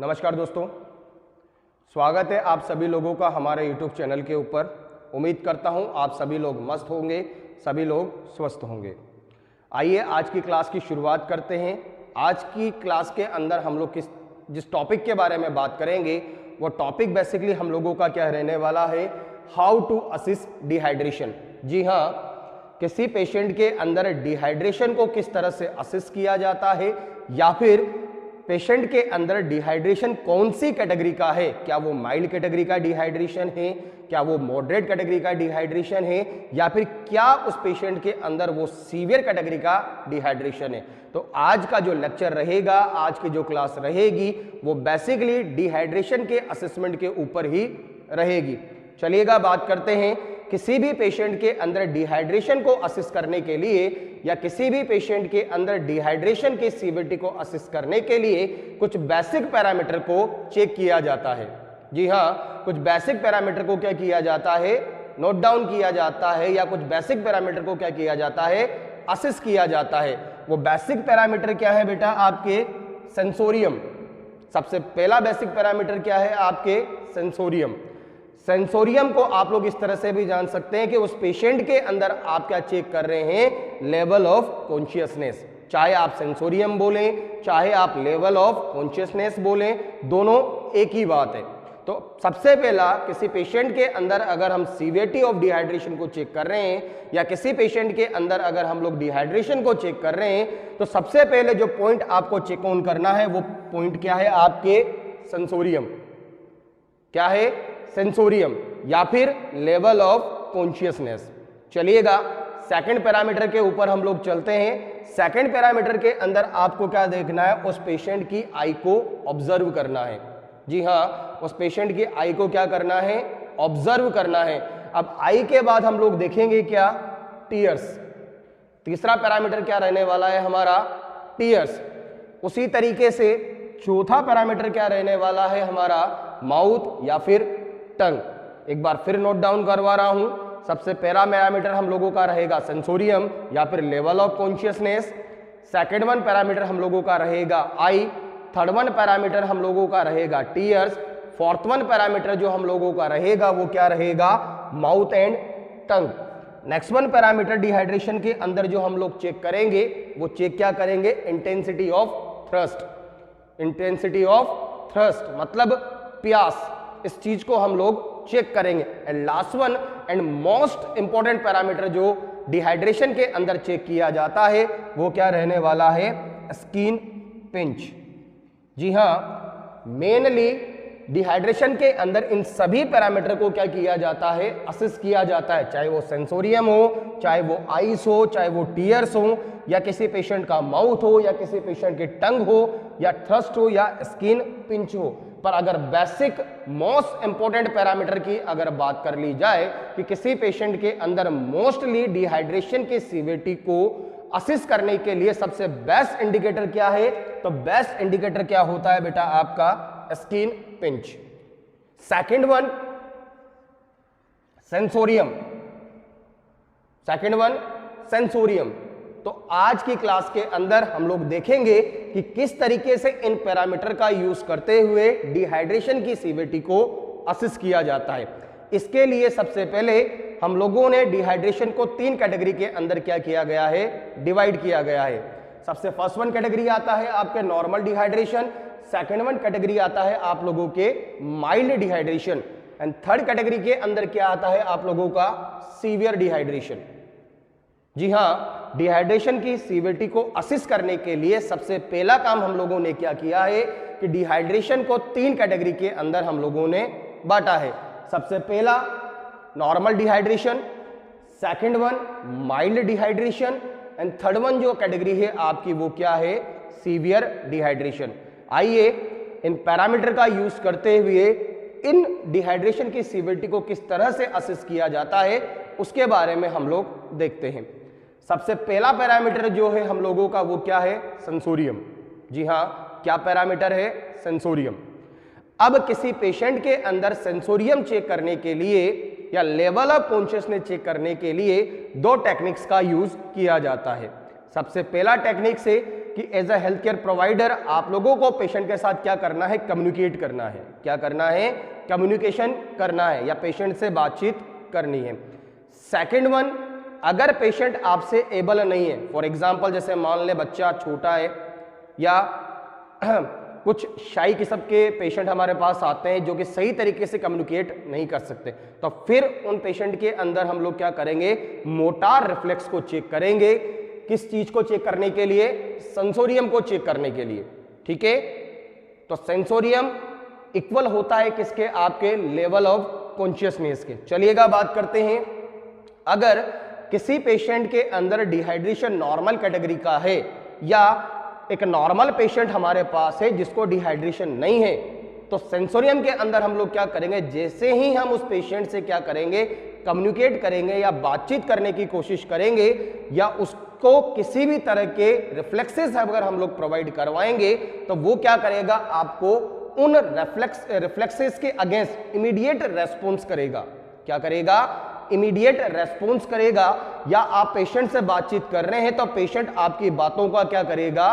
नमस्कार दोस्तों, स्वागत है आप सभी लोगों का हमारे YouTube चैनल के ऊपर। उम्मीद करता हूं आप सभी लोग मस्त होंगे, सभी लोग स्वस्थ होंगे। आइए आज की क्लास की शुरुआत करते हैं। आज की क्लास के अंदर हम लोग जिस टॉपिक के बारे में बात करेंगे वो टॉपिक बेसिकली हम लोगों का क्या रहने वाला है, हाउ टू असिस्ट डिहाइड्रेशन। जी हाँ, किसी पेशेंट के अंदर डिहाइड्रेशन को किस तरह से असिस्ट किया जाता है, या फिर पेशेंट के अंदर डिहाइड्रेशन कौन सी कैटेगरी का है, क्या वो माइल्ड कैटेगरी का डिहाइड्रेशन है, क्या वो मॉडरेट कैटेगरी का डिहाइड्रेशन है, या फिर क्या उस पेशेंट के अंदर वो सीवियर कैटेगरी का डिहाइड्रेशन है। तो आज का जो लेक्चर रहेगा, आज की जो क्लास रहेगी वो बेसिकली डिहाइड्रेशन के असेसमेंट के ऊपर ही रहेगी। चलिएगा बात करते हैं। किसी भी पेशेंट के अंदर डिहाइड्रेशन को असिस्ट करने के लिए या किसी भी पेशेंट के अंदर डिहाइड्रेशन की सीवियरिटी को असिस्ट करने के लिए कुछ बेसिक पैरामीटर को चेक किया जाता है। जी हाँ, कुछ बेसिक पैरामीटर को क्या किया जाता है, नोट डाउन किया जाता है, या कुछ बेसिक पैरामीटर को क्या किया जाता है, असिस्ट किया जाता है। वो बेसिक पैरामीटर क्या है बेटा, आपके सेंसोरियम। सबसे पहला बेसिक पैरामीटर क्या है, आपके सेंसोरियम। सेंसोरियम को आप लोग इस तरह से भी जान सकते हैं कि उस पेशेंट के अंदर आप क्या चेक कर रहे हैं, लेवल ऑफ कॉन्शियसनेस। चाहे आप सेंसोरियम बोलें, चाहे आप लेवल ऑफ कॉन्शियसनेस बोलें, दोनों एक ही बात है। तो सबसे पहला किसी पेशेंट के अंदर अगर हम सीवियरिटी ऑफ डिहाइड्रेशन को चेक कर रहे हैं, या किसी पेशेंट के अंदर अगर हम लोग डिहाइड्रेशन को चेक कर रहे हैं, तो सबसे पहले जो पॉइंट आपको चेक ऑन करना है वो पॉइंट क्या है, आपके सेंसोरियम। क्या है, सेंसोरियम या फिर लेवल ऑफ कॉन्शियसनेस। चलिएगा सेकंड पैरामीटर के ऊपर हम लोग चलते हैं। सेकंड पैरामीटर के अंदर आपको क्या देखना है, उस पेशेंट की आई को ऑब्जर्व करना है। जी हाँ, उस पेशेंट की आई को क्या करना है, ऑब्जर्व करना है। अब आई के बाद हम लोग देखेंगे क्या, टीयर्स। तीसरा पैरामीटर क्या रहने वाला है हमारा, टीयर्स। उसी तरीके से चौथा पैरामीटर क्या रहने वाला है हमारा, माउथ या फिर टंग। एक बार फिर नोट डाउन करवा रहा हूं। सबसे पहला पैरामीटर हम लोगों का रहेगा सेंसोरियम या फिर level of consciousness. Second one parameter हम लोगों का रहेगा आई। थर्ड वन पैरामीटर हम लोगों का रहेगा टीयर्स। फोर्थ वन पैरामीटर जो हम लोगों का रहेगा वो क्या रहेगा, mouth and tongue. Next one parameter dehydration के अंदर जो हम लोग चेक करेंगे वो चेक क्या करेंगे, intensity of thrust. Intensity of thrust मतलब प्यास, इस चीज को हम लोग चेक करेंगे। And last one and most important parameter जो डिहाइड्रेशन के अंदर चेक किया जाता है वो क्या रहने वाला है, स्किन पिंच। जी हाँ, मेनली डिहाइड्रेशन के अंदर इन सभी पैरामीटर को क्या किया जाता है, असिस्ट किया जाता है। चाहे वो सेंसोरियम हो, चाहे वो आइस हो, चाहे वो टीयर्स हो, या किसी पेशेंट का माउथ हो, या किसी पेशेंट की टंग हो, या थ्रस्ट हो, या स्किन पिंच हो। पर अगर बेसिक मोस्ट इंपॉर्टेंट पैरामीटर की अगर बात कर ली जाए कि किसी पेशेंट के अंदर मोस्टली डिहाइड्रेशन की सीवियरिटी को असिस्ट करने के लिए सबसे बेस्ट इंडिकेटर क्या है, तो बेस्ट इंडिकेटर क्या होता है बेटा, आपका skin pinch. Second one sensorium. Second one sensorium. तो आज की क्लास के अंदर हम लोग देखेंगे कि किस तरीके से इन पैरामीटर का यूज करते हुए डिहाइड्रेशन की सीवियरिटी को असिस्ट किया जाता है। इसके लिए सबसे पहले हम लोगों ने डिहाइड्रेशन को तीन कैटेगरी के अंदर क्या किया गया है, डिवाइड किया गया है। सबसे फर्स्ट वन कैटेगरी आता है आपके normal dehydration. Second one category आता है आप लोगों के mild dehydration. And third category के अंदर क्या आता है आप लोगों का, सीवियर डिहाइड्रेशन। जी हाँ, डिहाइड्रेशन की सीवियरिटी को असिस्ट करने के लिए सबसे पहला काम हम लोगों ने क्या किया है कि डिहाइड्रेशन को तीन कैटेगरी के अंदर हम लोगों ने बांटा है। सबसे पहला normal dehydration, second one mild dehydration, and third one जो कैटेगरी है आपकी वो क्या है, सीवियर डिहाइड्रेशन। आइए इन पैरामीटर का यूज करते हुए इन डिहाइड्रेशन की सीवियरिटी को किस तरह से असिस्ट किया जाता है उसके बारे में हम लोग देखते हैं। सबसे पहला पैरामीटर जो है हम लोगों का वो क्या है, सेंसोरियम। जी हाँ, क्या पैरामीटर है, सेंसोरियम। अब किसी पेशेंट के अंदर सेंसोरियम चेक करने के लिए या लेवल ऑफ कॉन्शियसनेस चेक करने के लिए दो टेक्निक्स का यूज किया जाता है। सबसे पहला टेक्निक से कि as a health care provider आप लोगों को पेशेंट के साथ क्या करना है, कम्युनिकेट करना है। क्या करना है, कम्युनिकेशन करना है या पेशेंट से बातचीत करनी है। सेकंड वन, अगर पेशेंट आपसे एबल नहीं है, फॉर एग्जांपल जैसे मान ले बच्चा छोटा है या कुछ शाई किस्म के पेशेंट हमारे पास आते हैं जो कि सही तरीके से कम्युनिकेट नहीं कर सकते, तो फिर उन पेशेंट के अंदर हम लोग क्या करेंगे, मोटार रिफ्लेक्स को चेक करेंगे। किस चीज को चेक करने के लिए, सेंसोरियम को चेक करने के लिए। ठीक है, तो सेंसोरियम इक्वल होता है किसके, आपके लेवल ऑफ कॉन्शियसनेस के। चलिएगा बात करते हैं, अगर किसी पेशेंट के अंदर डिहाइड्रेशन नॉर्मल कैटेगरी का है या एक नॉर्मल पेशेंट हमारे पास है जिसको डिहाइड्रेशन नहीं है, तो सेंसोरियम के अंदर हम लोग क्या करेंगे, जैसे ही हम उस पेशेंट से क्या करेंगे, कम्युनिकेट करेंगे या बातचीत करने की कोशिश करेंगे या उसको किसी भी तरह के रिफ्लेक्सेस अगर हम लोग प्रोवाइड करवाएंगे, तो वो क्या करेगा, आपको उन रिफ्लेक्सेस के अगेंस्ट इमीडिएट रेस्पॉन्स करेगा। क्या करेगा, इमीडिएट रेस्पॉन्स करेगा। या आप पेशेंट से बातचीत कर रहे हैं तो पेशेंट आपकी बातों का क्या करेगा,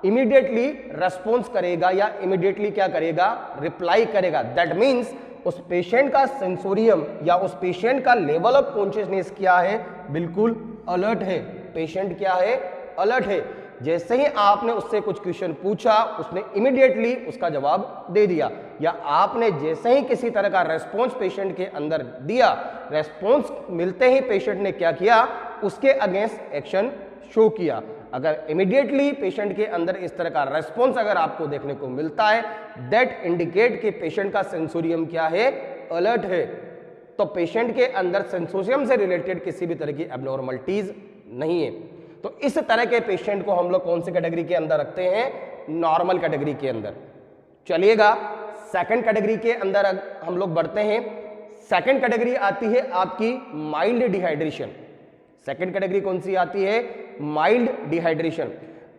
इमीडिएटली रेस्पॉन्स करेगा या इमीडिएटली क्या करेगा, रिप्लाई करेगा। दैट मीन्स उस पेशेंट का सेंसोरियम या उस पेशेंट का लेवल ऑफ कॉन्शियसनेस क्या है, बिल्कुल अलर्ट है। पेशेंट क्या है, अलर्ट है। जैसे ही आपने उससे कुछ क्वेश्चन पूछा, उसने इमीडिएटली उसका जवाब दे दिया, या आपने जैसे ही किसी तरह का रेस्पॉन्स पेशेंट के अंदर दिया, रेस्पॉन्स मिलते ही पेशेंट ने क्या किया, उसके अगेंस्ट एक्शन शो किया। अगर इमीडिएटली पेशेंट के अंदर इस तरह का रेस्पॉन्स अगर आपको देखने को मिलता है, दैट इंडिकेट कि पेशेंट का सेंसोरियम क्या है, अलर्ट है। तो पेशेंट के अंदर सेंसोरियम से रिलेटेड किसी भी तरह की एब्नॉर्मलिटीज नहीं है। तो इस तरह के पेशेंट को हम लोग कौन सी कैटेगरी के अंदर रखते हैं, नॉर्मल कैटेगरी के अंदर। चलिएगा सेकंड कैटेगरी के अंदर हम लोग बढ़ते हैं। सेकंड कैटेगरी आती है आपकी माइल्ड डिहाइड्रेशन। सेकंड कैटेगरी कौन सी आती है, माइल्ड डिहाइड्रेशन।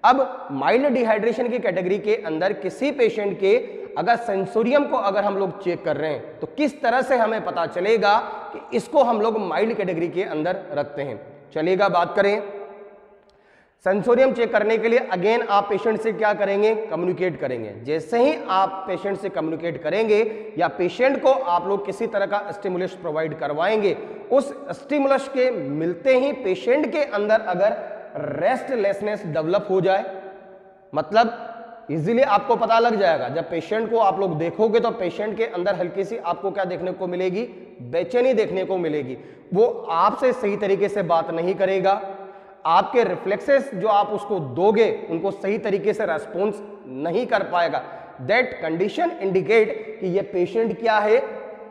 अब माइल्ड डिहाइड्रेशन की कैटेगरी के अंदर किसी पेशेंट के अगर सेंसोरियम को अगर हम लोग चेक कर रहे हैं, तो किस तरह से हमें पता चलेगा कि इसको हम लोग माइल्ड कैटेगरी के अंदर रखते हैं। चलिएगा बात करें, सेंसोरियम चेक करने के लिए अगेन आप पेशेंट से क्या करेंगे, कम्युनिकेट करेंगे। जैसे ही आप पेशेंट से कम्युनिकेट करेंगे या पेशेंट को आप लोग किसी तरह का स्टिमुलस प्रोवाइड करवाएंगे, उस स्टिमुलस के मिलते ही पेशेंट के अंदर अगर रेस्टलेसनेस डेवलप हो जाए, मतलब इजीली आपको पता लग जाएगा। जब पेशेंट को आप लोग देखोगे तो पेशेंट के अंदर हल्की सी आपको क्या देखने को मिलेगी, बेचैनी देखने को मिलेगी। वो आपसे सही तरीके से बात नहीं करेगा, आपके रिफ्लेक्सेस जो आप उसको दोगे उनको सही तरीके से रेस्पॉन्स नहीं कर पाएगा। दैट कंडीशन इंडिकेट कि ये पेशेंट क्या है,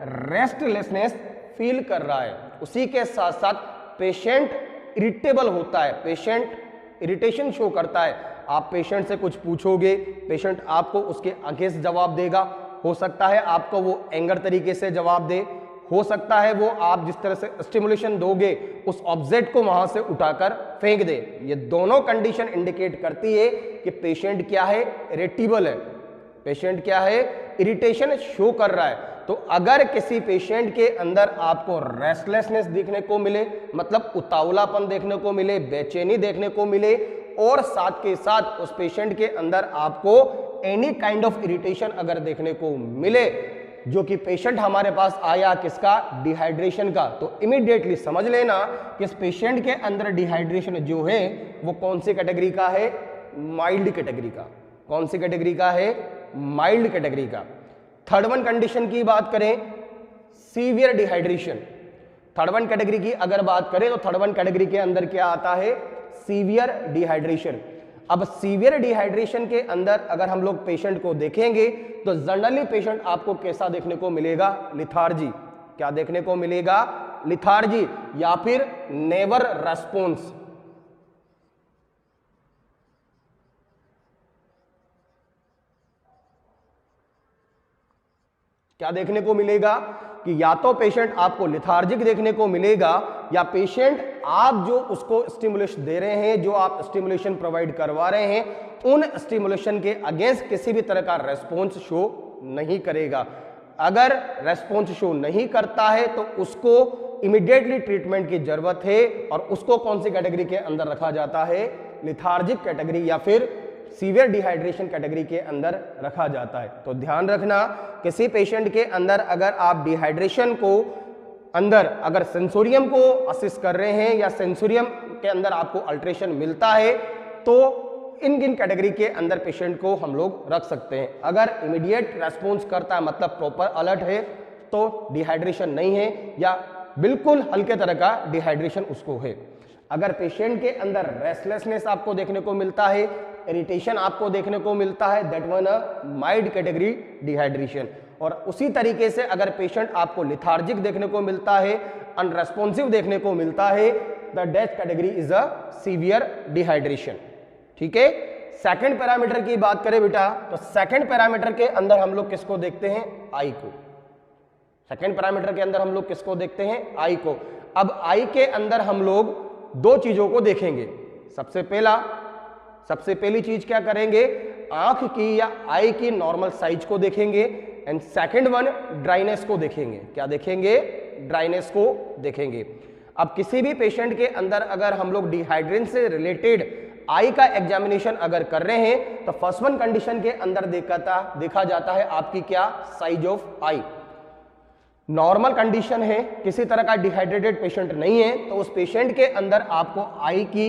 रेस्टलेसनेस फील कर रहा है। उसी के साथ साथ पेशेंट इरिटेबल होता है, पेशेंट इरिटेशन शो करता है। आप पेशेंट से कुछ पूछोगे, पेशेंट आपको उसके अगेंस्ट जवाब देगा। हो सकता है आपको वो एंगर तरीके से जवाब दे, हो सकता है वो आप जिस तरह से स्टिमुलेशन दोगे उस ऑब्जेक्ट को वहां से उठाकर फेंक दे। ये दोनों कंडीशन इंडिकेट करती है कि पेशेंट क्या है, इरिटेबल है, पेशेंट क्या है, इरिटेशन शो कर रहा है। तो अगर किसी पेशेंट के अंदर आपको रेस्टलेसनेस देखने को मिले, मतलब उतावलापन देखने को मिले, बेचैनी देखने को मिले, और साथ के साथ उस पेशेंट के अंदर आपको एनी काइंड ऑफ इरिटेशन अगर देखने को मिले, जो कि पेशेंट हमारे पास आया किसका, डिहाइड्रेशन का, तो इमीडिएटली समझ लेना कि इस पेशेंट के अंदर डिहाइड्रेशन जो है वो कौन सी कैटेगरी का है, माइल्ड कैटेगरी का। कौन सी कैटेगरी का है, माइल्ड कैटेगरी का। थर्ड वन कंडीशन की बात करें, severe dehydration. Third one category की अगर बात करें तो थर्ड वन कैटेगरी के अंदर क्या आता है, सीवियर डिहाइड्रेशन। अब सीवियर डिहाइड्रेशन के अंदर अगर हम लोग पेशेंट को देखेंगे तो जनरली पेशेंट आपको कैसा देखने को मिलेगा, लिथार्जी। क्या देखने को मिलेगा, लिथार्जी या फिर नेवर रेस्पॉन्स। क्या देखने को मिलेगा कि या तो पेशेंट आपको लिथार्जिक देखने को मिलेगा, या पेशेंट आप जो उसको स्टिमुलेशन दे रहे हैं, जो आप स्टिमुलेशन प्रोवाइड करवा रहे हैं, उन स्टिमुलेशन के अगेंस्ट किसी भी तरह का रेस्पॉन्स शो नहीं करेगा। अगर रेस्पॉन्स शो नहीं करता है तो उसको इमीडिएटली ट्रीटमेंट की जरूरत है, और उसको कौन सी कैटेगरी के अंदर रखा जाता है, लिथार्जिक कैटेगरी या फिर सीवियर डिहाइड्रेशन कैटेगरी के अंदर रखा जाता है। तो ध्यान रखना, किसी पेशेंट के अंदर अगर आप डिहाइड्रेशन को अंदर अगर सेंसोरियम को असिस्ट कर रहे हैं या सेंसोरियम के अंदर आपको अल्ट्रेशन मिलता है तो इन कैटेगरी के अंदर पेशेंट को हम लोग रख सकते हैं। अगर इमीडिएट रेस्पॉन्स करता है मतलब प्रॉपर अलर्ट है तो डिहाइड्रेशन नहीं है या बिल्कुल हल्के तरह का डिहाइड्रेशन उसको है। अगर पेशेंट के अंदर रेस्टलेसनेस आपको देखने को मिलता है, इरिटेशन आपको देखने को मिलता है, that one a mild category dehydration. और उसी तरीके से अगर पेशेंट आपको लिथार्जिक देखने को मिलता है, अनरेस्पॉन्सिव देखने को मिलता है, the death category is a severe dehydration. ठीक है, सेकंड पैरामीटर की बात करें बेटा तो सेकंड पैरामीटर के अंदर हम लोग किसको देखते हैं? आई को। सेकंड पैरामीटर के अंदर हम लोग किसको देखते हैं? आई को। अब आई के अंदर हम लोग दो चीजों को देखेंगे। सबसे पहली चीज क्या करेंगे? आंख की या आई की नॉर्मल साइज को देखेंगे एंड सेकंड वन ड्राइनेस को देखेंगे। क्या देखेंगे? ड्राइनेस को देखेंगे। अब किसी भी पेशेंट के अंदर अगर हम लोग डिहाइड्रेशन से रिलेटेड आई का एग्जामिनेशन अगर कर रहे हैं तो फर्स्ट वन कंडीशन के अंदर देखा जाता है आपकी क्या? Size of I. Normal condition है, किसी तरह का डिहाइड्रेटेड पेशेंट नहीं है तो उस पेशेंट के अंदर आपको आई की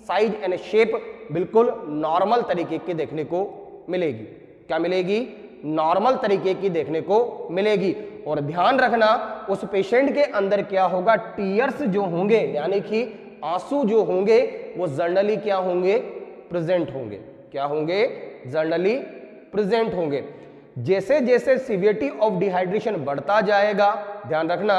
साइज एंड शेप बिल्कुल नॉर्मल तरीके की देखने को मिलेगी। क्या मिलेगी? नॉर्मल तरीके की देखने को मिलेगी। और ध्यान रखना उस पेशेंट के अंदर क्या होगा? टीयर्स जो होंगे यानी कि आंसू जो होंगे वो जनरली क्या होंगे? प्रेजेंट होंगे। क्या होंगे? जनरली प्रेजेंट होंगे। जैसे जैसे सीवियरिटी ऑफ डिहाइड्रेशन बढ़ता जाएगा, ध्यान रखना,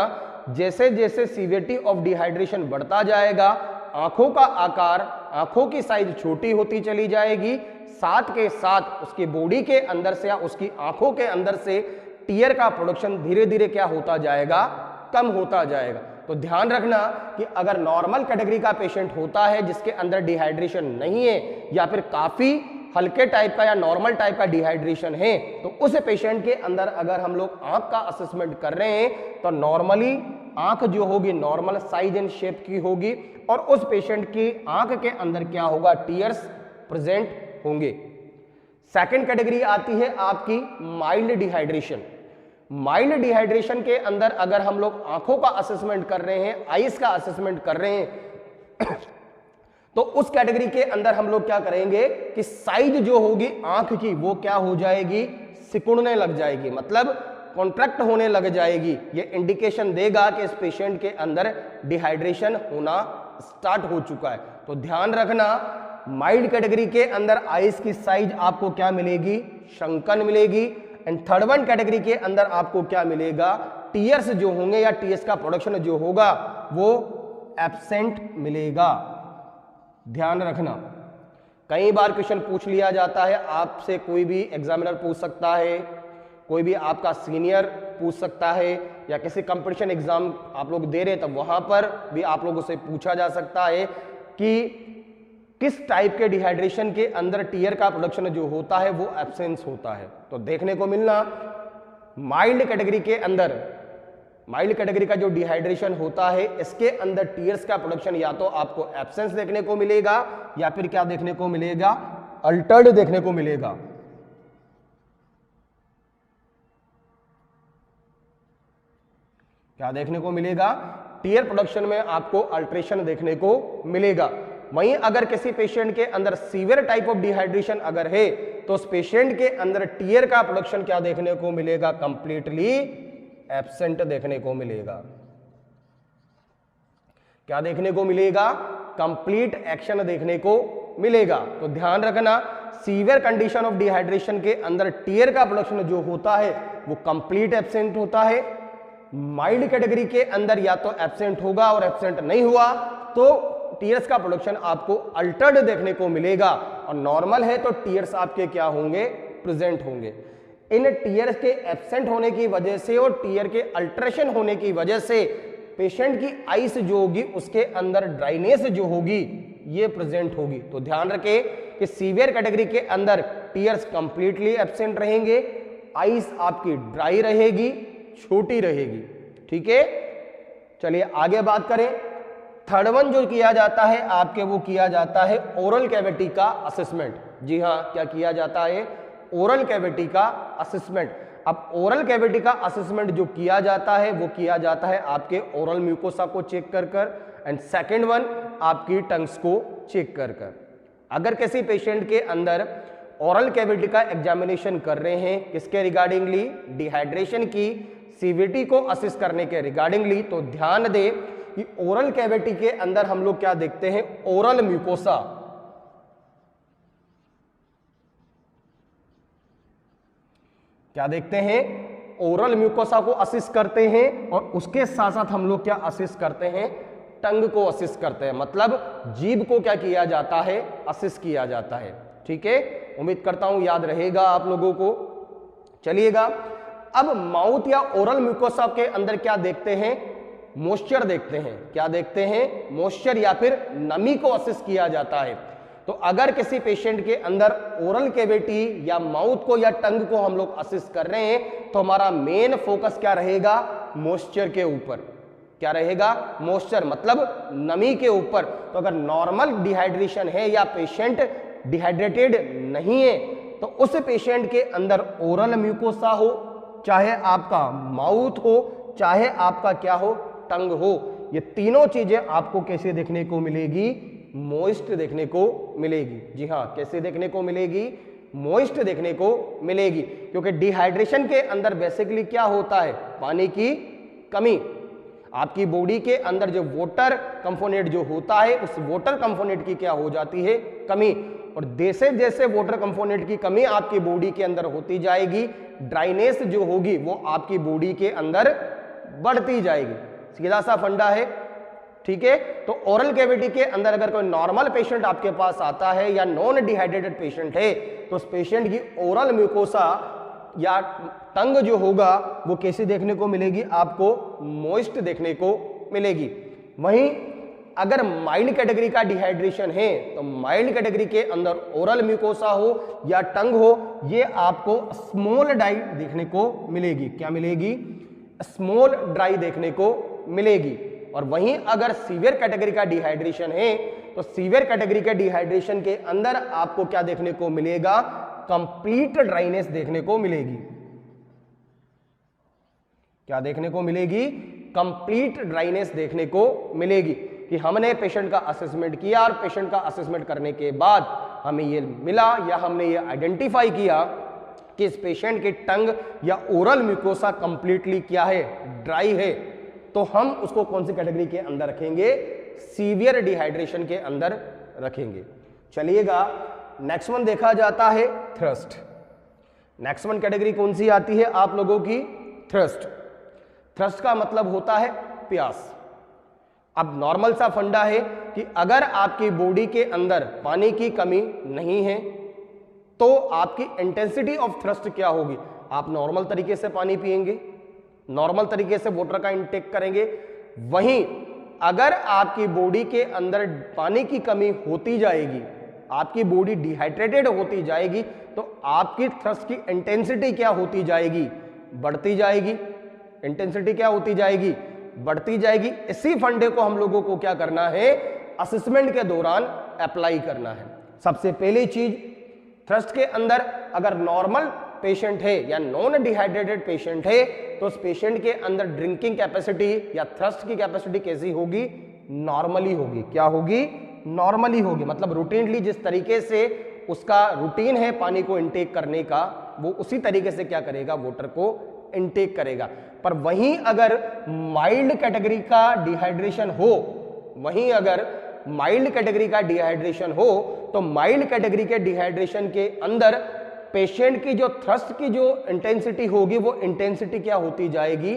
जैसे जैसे सीवियरिटी ऑफ डिहाइड्रेशन बढ़ता जाएगा आंखों का आकार, आंखों की साइज छोटी होती चली जाएगी, साथ के साथ उसकी बॉडी के अंदर से या उसकी आंखों के अंदर से टीयर का प्रोडक्शन धीरे धीरे क्या होता जाएगा? कम होता जाएगा। तो ध्यान रखना कि अगर नॉर्मल कैटेगरी का पेशेंट होता है जिसके अंदर डिहाइड्रेशन नहीं है या फिर काफी हल्के टाइप का या नॉर्मल टाइप का डिहाइड्रेशन है तो उस पेशेंट के अंदर अगर हम लोग आंख का असेसमेंट कर रहे हैं तो नॉर्मली आंख जो होगी नॉर्मल साइज एंड शेप की होगी और उस पेशेंट की आंख के अंदर क्या होगा? टीयर्स प्रेजेंट होंगे। सेकंड कैटेगरी आती है आपकी माइल्ड डिहाइड्रेशन। माइल्ड डिहाइड्रेशन के अंदर अगर हम लोग आंखों का असेसमेंट कर रहे हैं, आईज का असेसमेंट कर रहे हैं तो उस कैटेगरी के अंदर हम लोग क्या करेंगे कि साइज जो होगी आंख की वो क्या हो जाएगी? सिकुड़ने लग जाएगी, मतलब कॉन्ट्रैक्ट होने लग जाएगी। ये इंडिकेशन देगा कि इस पेशेंट के अंदर डिहाइड्रेशन होना स्टार्ट हो चुका है। तो ध्यान रखना माइल्ड कैटेगरी के अंदर आईज की साइज आपको क्या मिलेगी? शंकन मिलेगी। एंड थर्ड वन कैटेगरी के अंदर आपको क्या मिलेगा? टीयर्स जो होंगे या टीयर्स का प्रोडक्शन जो होगा वो एब्सेंट मिलेगा। ध्यान रखना, कई बार क्वेश्चन पूछ लिया जाता है आपसे, कोई भी एग्जामिनर पूछ सकता है, कोई भी आपका सीनियर पूछ सकता है या किसी कंपटीशन एग्जाम आप लोग दे रहे तो वहां पर भी आप लोगों से पूछा जा सकता है कि किस टाइप के डिहाइड्रेशन के अंदर टीयर का प्रोडक्शन जो होता है वो एब्सेंस होता है। तो देखने को मिलना माइल्ड कैटेगरी के अंदर, माइल्ड कैटेगरी का जो डिहाइड्रेशन होता है इसके अंदर टीयर्स का प्रोडक्शन या तो आपको एब्सेंस देखने को मिलेगा या फिर क्या देखने को मिलेगा? अल्टर्ड देखने को मिलेगा। क्या देखने को मिलेगा? टीयर प्रोडक्शन में आपको अल्ट्रेशन देखने को मिलेगा। वहीं अगर किसी पेशेंट के अंदर सीवियर टाइप ऑफ डिहाइड्रेशन अगर है तो उस पेशेंट के अंदर टीयर का प्रोडक्शन क्या देखने को मिलेगा? कंप्लीटली एब्सेंट देखने को मिलेगा। क्या देखने को मिलेगा? कंप्लीट एक्शन देखने को मिलेगा। तो ध्यान रखना सीवियर कंडीशन ऑफ डिहाइड्रेशन के अंदर टीयर का प्रोडक्शन जो होता है वो कंप्लीट एब्सेंट होता है। माइल्ड कैटेगरी के अंदर या तो एब्सेंट होगा और एब्सेंट नहीं हुआ तो टीयर्स का प्रोडक्शन आपको अल्टर्ड देखने को मिलेगा और नॉर्मल है तो टीयर्स आपके क्या होंगे? प्रेजेंट होंगे। इन टीयर के एब्सेंट होने की वजह से और टीयर के अल्ट्रेशन होने की वजह से पेशेंट की आईज जो होगी उसके अंदर ड्राइनेस जो होगी ये प्रेजेंट होगी। तो ध्यान रखें कि सीवियर कैटेगरी के अंदर टीयर्स कंप्लीटली एब्सेंट रहेंगे, आईज आपकी ड्राई रहेगी, छोटी रहेगी। ठीक है, चलिए आगे बात करें। थर्ड वन जो किया जाता है आपके वो किया जाता है ओरल कैविटी का असेसमेंट। जी हाँ, क्या किया जाता है? ओरल कैविटी का असेसमेंट। अब ओरल कैविटी का असेसमेंट जो किया जाता है वो किया जाता है आपके ओरल म्यूकोसा को चेक कर कर, एंड सेकेंड वन आपकी टंग्स को चेक कर कर। अगर किसी पेशेंट के अंदर ओरल कैविटी का एग्जामिनेशन कर रहे हैं, किसके रिगार्डिंगली? डिहाइड्रेशन की सीविटी को असिस करने के रिगार्डिंगली, तो ध्यान दे कि ओरल कैविटी के अंदर हम लोग क्या देखते हैं? Oral mucosa. क्या देखते हैं? ओरल म्यूकोसा को असिस करते हैं, और उसके साथ साथ हम लोग क्या असिस करते हैं? टंग को असिस करते हैं, मतलब जीभ को क्या किया जाता है? असिस किया जाता है। ठीक है, उम्मीद करता हूं याद रहेगा आप लोगों को। चलिएगा, अब माउथ या ओरल म्यूकोसा के अंदर क्या देखते हैं? मॉइस्चर देखते हैं। क्या देखते हैं? मॉइस्चर या फिर नमी को असिस किया जाता है। तो अगर किसी पेशेंट के अंदर ओरल कैविटी या माउथ को या टंग को हम लोग असिस कर रहे हैं, तो हमारा मेन फोकस क्या रहेगा? मॉइस्चर के ऊपर। क्या रहेगा? मॉइस्चर, मतलब नमी के ऊपर। तो अगर नॉर्मल डिहाइड्रेशन है या पेशेंट डिहाइड्रेटेड नहीं है, तो उस पेशेंट के अंदर ओरल म्यूकोसा हो, चाहे आपका माउथ हो, चाहे आपका क्या हो? टंग हो, ये तीनों चीजें आपको कैसे देखने को मिलेगी? मॉइस्ट देखने को मिलेगी। जी हाँ, कैसे देखने को मिलेगी? मॉइस्ट देखने को मिलेगी, क्योंकि डिहाइड्रेशन के अंदर बेसिकली क्या होता है? पानी की कमी। आपकी बॉडी के अंदर जो वाटर कंपोनेंट जो होता है, उस वाटर कंपोनेंट की क्या हो जाती है? कमी। और जैसे जैसे वाटर कंपोनेंट की कमी आपकी बॉडी के अंदर होती जाएगी, ड्राइनेस जो होगी वो आपकी बॉडी के अंदर बढ़ती जाएगी। सीधा सा फंडा है। ठीक है, तो ओरल कैविटी के अंदर अगर कोई नॉर्मल पेशेंट आपके पास आता है या नॉन डिहाइड्रेटेड पेशेंट है, तो उस पेशेंट की ओरल म्यूकोसा या टंग जो होगा वो कैसी देखने को मिलेगी? आपको मॉइस्ट देखने को मिलेगी। वहीं अगर माइल्ड कैटेगरी का डिहाइड्रेशन है, तो माइल्ड कैटेगरी के अंदर ओरल म्यूकोसा हो या टंग हो, ये आपको स्मॉल ड्राई देखने को मिलेगी। क्या मिलेगी? स्मॉल ड्राई देखने को मिलेगी। और वहीं अगर सीवियर कैटेगरी का डिहाइड्रेशन है, तो सीवियर कैटेगरी के डिहाइड्रेशन के अंदर आपको क्या देखने को मिलेगा? कंप्लीट ड्राइनेस देखने को मिलेगी। क्या देखने को मिलेगी? कंप्लीट ड्राइनेस देखने को मिलेगी कि हमने पेशेंट का असेसमेंट किया, और पेशेंट का असेसमेंट करने के बाद हमें ये मिला या हमने ये आइडेंटिफाई किया कि इस पेशेंट के टंग या ओरल म्यूकोसा कंप्लीटली क्या है? ड्राई है। तो हम उसको कौन सी कैटेगरी के अंदर रखेंगे? सीवियर डिहाइड्रेशन के अंदर रखेंगे। चलिएगा, नेक्स्ट वन देखा जाता है थ्रस्ट। नेक्स्ट वन कैटेगरी कौन सी आती है आप लोगों की? थ्रस्ट। थ्रस्ट का मतलब होता है प्यास। अब नॉर्मल सा फंडा है कि अगर आपकी बॉडी के अंदर पानी की कमी नहीं है, तो आपकी इंटेंसिटी ऑफ थ्रस्ट क्या होगी? आप नॉर्मल तरीके से पानी पिएंगे, नॉर्मल तरीके से वाटर का इंटेक करेंगे। वहीं अगर आपकी बॉडी के अंदर पानी की कमी होती जाएगी, आपकी बॉडी डिहाइड्रेटेड होती जाएगी, तो आपकी थ्रस्ट की इंटेंसिटी क्या होती जाएगी? बढ़ती जाएगी। इंटेंसिटी क्या होती जाएगी? बढ़ती जाएगी। इसी फंडे को हम लोगों को क्या करना है? असेसमेंट के दौरान अप्लाई करना है। सबसे पहली चीज, थ्रस्ट के अंदर अगर नॉर्मल पेशेंट है या नॉन डिहाइड्रेटेड पेशेंट है, तो उस पेशेंट के अंदर ड्रिंकिंग कैपेसिटी या थ्रस्ट की कैपेसिटी कैसी होगी? नॉर्मली होगी। क्या होगी? नॉर्मली होगी। मतलब रूटीनली जिस तरीके से उसका रूटीन है पानी को इनटेक करने का, वो उसी तरीके से क्या करेगा? वाटर को इनटेक करेगा। पर वहीं अगर माइल्ड कैटेगरी का डिहाइड्रेशन हो, वहीं अगर माइल्ड कैटेगरी का डिहाइड्रेशन हो, तो माइल्ड कैटेगरी के डिहाइड्रेशन के अंदर पेशेंट की जो थ्रस्ट की जो इंटेंसिटी होगी, वो इंटेंसिटी क्या होती जाएगी?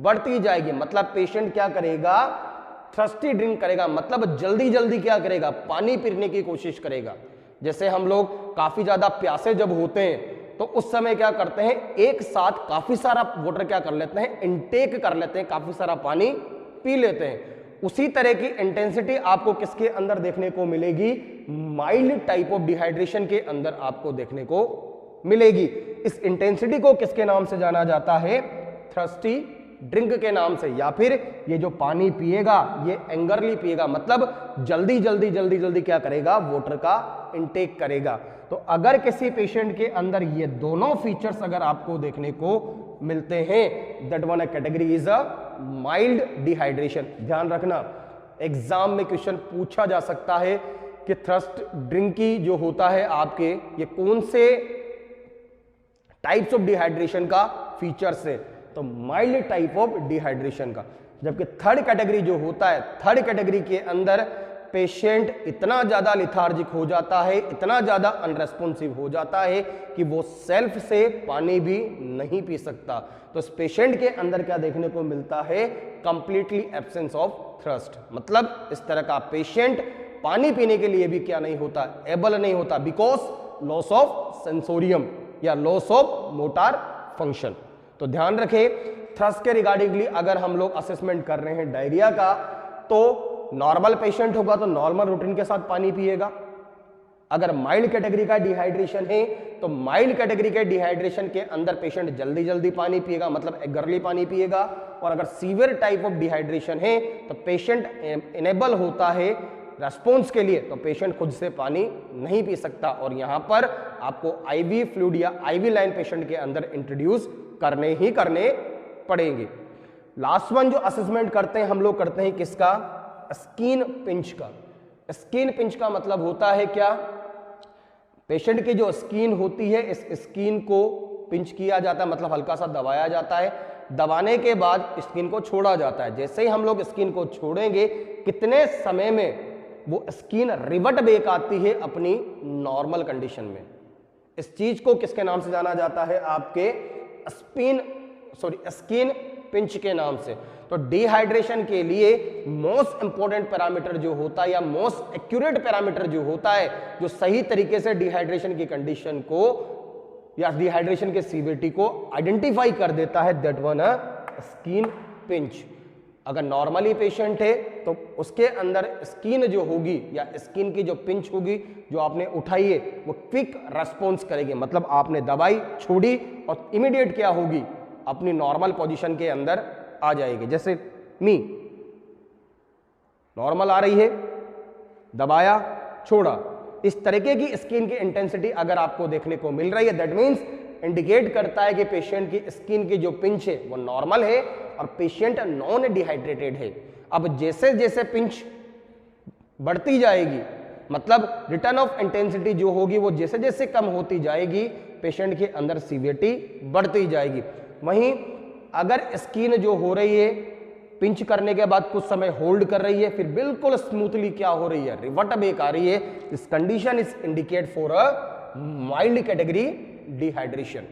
बढ़ती जाएगी। मतलब पेशेंट क्या करेगा? थ्रस्टी ड्रिंक करेगा, मतलब जल्दी जल्दी क्या करेगा? पानी पीने की कोशिश करेगा। जैसे हम लोग काफी ज्यादा प्यासे जब होते हैं, तो उस समय क्या करते हैं? एक साथ काफी सारा वाटर क्या कर लेते हैं? इनटेक कर लेते हैं, काफी सारा पानी पी लेते हैं। उसी तरह की इंटेंसिटी आपको किसके अंदर देखने को मिलेगी? माइल्ड टाइप ऑफ डिहाइड्रेशन के अंदर आपको देखने को मिलेगी। इस इंटेंसिटी को किसके नाम से जाना जाता है? थ्रस्टी ड्रिंक के नाम से, या फिर ये जो पानी पिएगा ये एंगरली पिएगा, मतलब जल्दी जल्दी जल्दी जल्दी क्या करेगा, वाटर का इनटेक करेगा। तो अगर किसी पेशेंट के अंदर ये दोनों फीचर्स अगर आपको देखने को मिलते हैं, that one category is a mild dehydration. ध्यान रखना, एग्जाम में क्वेश्चन पूछा जा सकता है कि थ्रस्ट ड्रिंक की जो होता है आपके, ये कौन से टाइप्स ऑफ डिहाइड्रेशन का फीचर्स है, तो माइल्ड टाइप ऑफ डिहाइड्रेशन का। जबकि थर्ड कैटेगरी जो होता है, थर्ड कैटेगरी के अंदर पेशेंट इतना ज्यादा लिथार्जिक हो जाता है, इतना ज्यादा अनरेस्पॉन्सिव हो जाता है कि वो सेल्फ से पानी भी नहीं पी सकता। तो इस पेशेंट के अंदर क्या देखने को मिलता है, कंप्लीटली एब्सेंस ऑफ थ्रस्ट, मतलब इस तरह का पेशेंट पानी पीने के लिए भी क्या नहीं होता, एबल नहीं होता, बिकॉज लॉस ऑफ सेंसोरियम या लॉस ऑफ मोटार फंक्शन। तो ध्यान रखें, थ्रस्ट के रिगार्डिंगली अगर हम लोग असेसमेंट कर रहे हैं डायरिया का, तो नॉर्मल पेशेंट होगा तो नॉर्मल रूटीन के साथ पानी पिएगा। अगर माइल्ड कैटेगरी का डिहाइड्रेशन है तो माइल्ड कैटेगरी के डिहाइड्रेशन के अंदर पेशेंट जल्दी जल्दी पानी पिएगा, मतलब एगरली पानी पिएगा। और अगर सीवियर टाइप ऑफ डिहाइड्रेशन है तो पेशेंट इनेबल होता है रेस्पॉन्स के लिए, तो पेशेंट खुद से पानी नहीं पी सकता। और यहां पर आपको आईवी फ्लूइड या आईवी लाइन पेशेंट के अंदर इंट्रोड्यूस करने पड़ेंगे। लास्ट वन जो असेसमेंट करते हैं हम लोग, करते हैं किसका, स्किन पिंच का। स्किन पिंच का मतलब होता है क्या, पेशेंट की जो स्किन होती है, इस स्किन को पिंच किया जाता है, मतलब हल्का सा दबाया जाता है। दबाने के बाद स्किन को छोड़ा जाता है। जैसे ही हम लोग स्किन को छोड़ेंगे, कितने समय में वो स्किन रिवर्ट बैक आती है अपनी नॉर्मल कंडीशन में। इस चीज को किसके नाम से जाना जाता है, आपके स्किन पिंच के नाम से। तो डिहाइड्रेशन के लिए मोस्ट इंपॉर्टेंट पैरामीटर जो होता है या मोस्ट एक्यूरेट पैरामीटर जो होता है, जो सही तरीके से डिहाइड्रेशन की कंडीशन को या डिहाइड्रेशन के सीवियरिटी को आइडेंटिफाई कर देता है, दैट वन स्किन पिंच। अगर नॉर्मली पेशेंट है तो उसके अंदर स्किन जो होगी या स्किन की जो पिंच होगी जो आपने उठाई है, वो क्विक रेस्पॉन्स करेगी, मतलब आपने दबाई छोड़ी और इमीडिएट क्या होगी, अपनी नॉर्मल पोजीशन के अंदर आ जाएगी। जैसे मी नॉर्मल आ रही है, दबाया छोड़ा, इस तरीके की स्किन की इंटेंसिटी अगर आपको देखने को मिल रही है, दैट मीन्स इंडिकेट करता है कि पेशेंट की स्किन की जो पिंच है वो नॉर्मल है और पेशेंट नॉन डिहाइड्रेटेड है। अब जैसे जैसे पिंच बढ़ती जाएगी, मतलब रिटर्न ऑफ इंटेंसिटी जो होगी वो जैसे जैसे कम होती जाएगी, पेशेंट के अंदर सीवियरिटी बढ़ती जाएगी। वहीं अगर स्किन जो हो रही है, पिंच करने के बाद कुछ समय होल्ड कर रही है, फिर बिल्कुल स्मूथली क्या हो रही है, रिवर्ट बैक आ रही है, this condition is indicate for a mild category dehydration.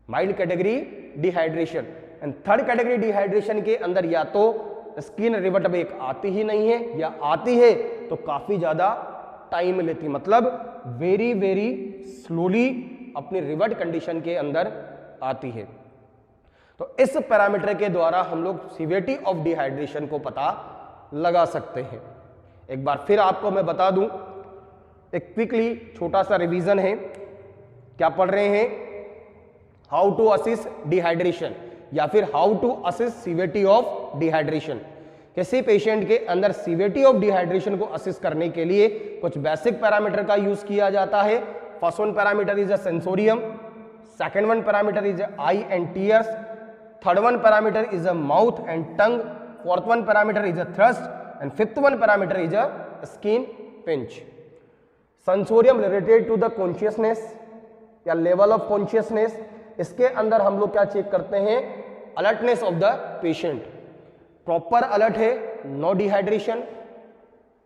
Mild category dehydration and third category dehydration के अंदर या तो स्किन रिवर्ट बैक आती ही नहीं है, या आती है तो काफी ज्यादा टाइम लेती, मतलब वेरी वेरी स्लोली अपनी रिवर्ट कंडीशन के अंदर आती है। तो इस पैरामीटर के द्वारा हम लोग सीवियरिटी ऑफ डिहाइड्रेशन को पता लगा सकते हैं। एक बार फिर आपको मैं बता दूं, एक क्विकली छोटा सा रिवीजन है। क्या पढ़ रहे हैं, हाउ टू असिस डिहाइड्रेशन या फिर how to assess severity of dehydration. किसी पेशेंट के अंदर सीवियरिटी ऑफ डिहाइड्रेशन को असिस करने के लिए कुछ बेसिक पैरामीटर का यूज किया जाता है। First one parameter is a sensorium, second one parameter is I and tears, third one parameter is a mouth and tongue, fourth one parameter is a thrust and fifth one parameter is a skin pinch. Sensorium related to the consciousness या level of consciousness, इसके अंदर हम लोग क्या check करते हैं, alertness of the patient, proper alert है, no dehydration,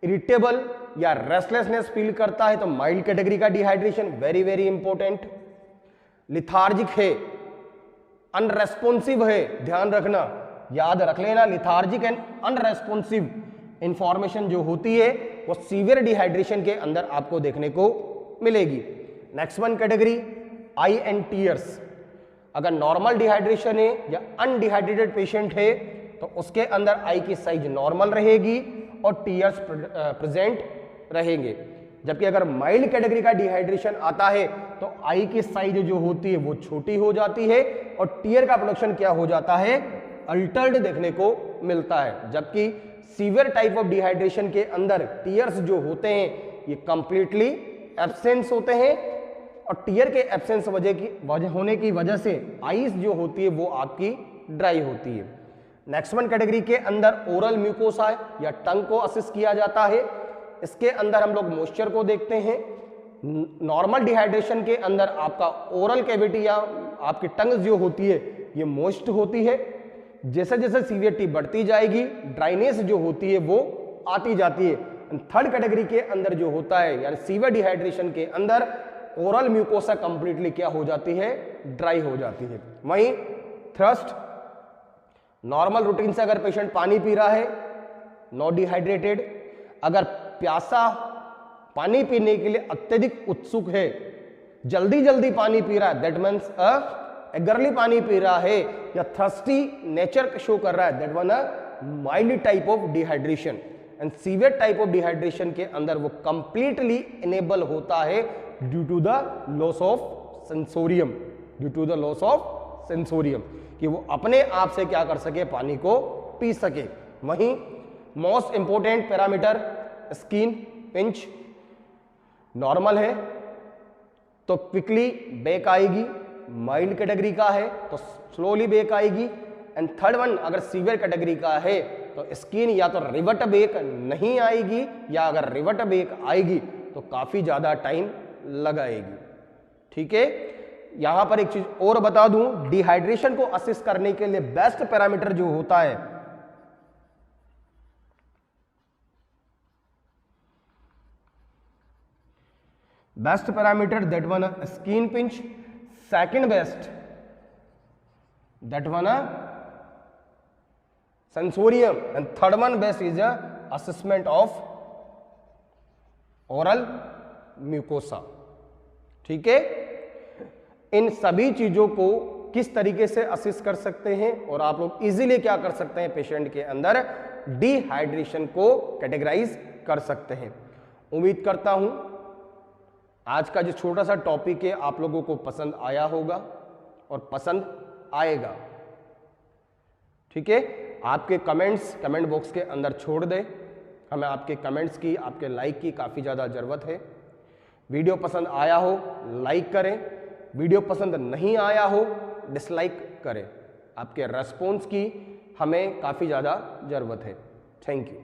irritable या रेस्टलेसनेस फील करता है तो माइल्ड कैटेगरी का dehydration, very very important, lethargic है, अनरेस्पॉन्सिव है, ध्यान रखना, याद रख लेना, लिथार्जिक एंड अनरेस्पॉन्सिव इंफॉर्मेशन जो होती है वो सीवियर डिहाइड्रेशन के अंदर आपको देखने को मिलेगी। Next one category I and tears, अगर नॉर्मल डिहाइड्रेशन है या अनडिहाइड्रेटेड पेशेंट है तो उसके अंदर आई की साइज नॉर्मल रहेगी और टीयर्स प्रेजेंट रहेंगे। जबकि अगर माइल्ड कैटेगरी का डिहाइड्रेशन आता है तो आई की साइज जो होती है वो छोटी हो जाती है और टीयर का प्रोडक्शन क्या हो जाता है, अल्टर्ड देखने को मिलता है, जबकि सीवियर टाइप ऑफ डिहाइड्रेशन के अंदर टीयर्स जो होते हैं ये कंप्लीटली एब्सेंस होते हैं, और टीयर के एब्सेंस होने की वजह से आइस जो होती है वो आपकी ड्राई होती है। नेक्स्ट वन कैटेगरी के अंदर ओरल म्यूकोसा या टंग को असिस्ट किया जाता है। इसके अंदर हम लोग मॉइस्चर को देखते हैं। नॉर्मल डिहाइड्रेशन के अंदर आपका ओरल कैविटी या आपकी टंग जो होती है ये मॉइस्ट होती है। जैसे जैसे सीवियरिटी बढ़ती जाएगी ड्राइनेस जो होती है वो आती जाती है। थर्ड कैटेगरी के अंदर जो होता है यानी सीवियर डिहाइड्रेशन के अंदर ओरल म्यूकोसा कंप्लीटली क्या हो जाती है, ड्राई हो जाती है। वहीं थ्रस्ट, नॉर्मल रूटीन से अगर पेशेंट पानी पी रहा है नॉट डिहाइड्रेटेड, अगर प्यासा पानी पीने के लिए अत्यधिक उत्सुक है, जल्दी जल्दी पानी पी रहा है, दैट मीन्स एगरली पानी पी रहा है, या थर्स्टी नेचर शो कर रहा है, that one mild type of dehydration. And severe type of dehydration के अंदर वो कंप्लीटली इनेबल होता है due to the loss of sensorium, due to the loss of sensorium, कि वो अपने आप से क्या कर सके, पानी को पी सके। वहीं most important parameter skin pinch, normal है तो क्विकली बैक आएगी, माइल्ड कैटेगरी का है तो स्लोली बैक आएगी, एंड थर्ड वन अगर सीवियर कैटेगरी का है तो स्किन या तो रिवर्ट बैक नहीं आएगी, या अगर रिवर्ट बैक आएगी तो काफी ज्यादा टाइम लगाएगी। ठीक है, यहां पर एक चीज और बता दूं, डिहाइड्रेशन को असिस्ट करने के लिए बेस्ट पैरामीटर जो होता है best parameter that one skin pinch, second best that one sensorium, and third one best is assessment of oral mucosa. ठीक है, इन सभी चीजों को किस तरीके से असिस्ट कर सकते हैं और आप लोग इजीली क्या कर सकते हैं, पेशेंट के अंदर डिहाइड्रेशन को कैटेगराइज कर सकते हैं। उम्मीद करता हूं आज का जो छोटा सा टॉपिक है आप लोगों को पसंद आया होगा और पसंद आएगा। ठीक है, आपके कमेंट्स कमेंट बॉक्स के अंदर छोड़ दें, हमें आपके कमेंट्स की, आपके लाइक की काफ़ी ज़्यादा ज़रूरत है। वीडियो पसंद आया हो लाइक करें, वीडियो पसंद नहीं आया हो डिसलाइक करें। आपके रेस्पॉन्स की हमें काफ़ी ज़्यादा ज़रूरत है। Thank you.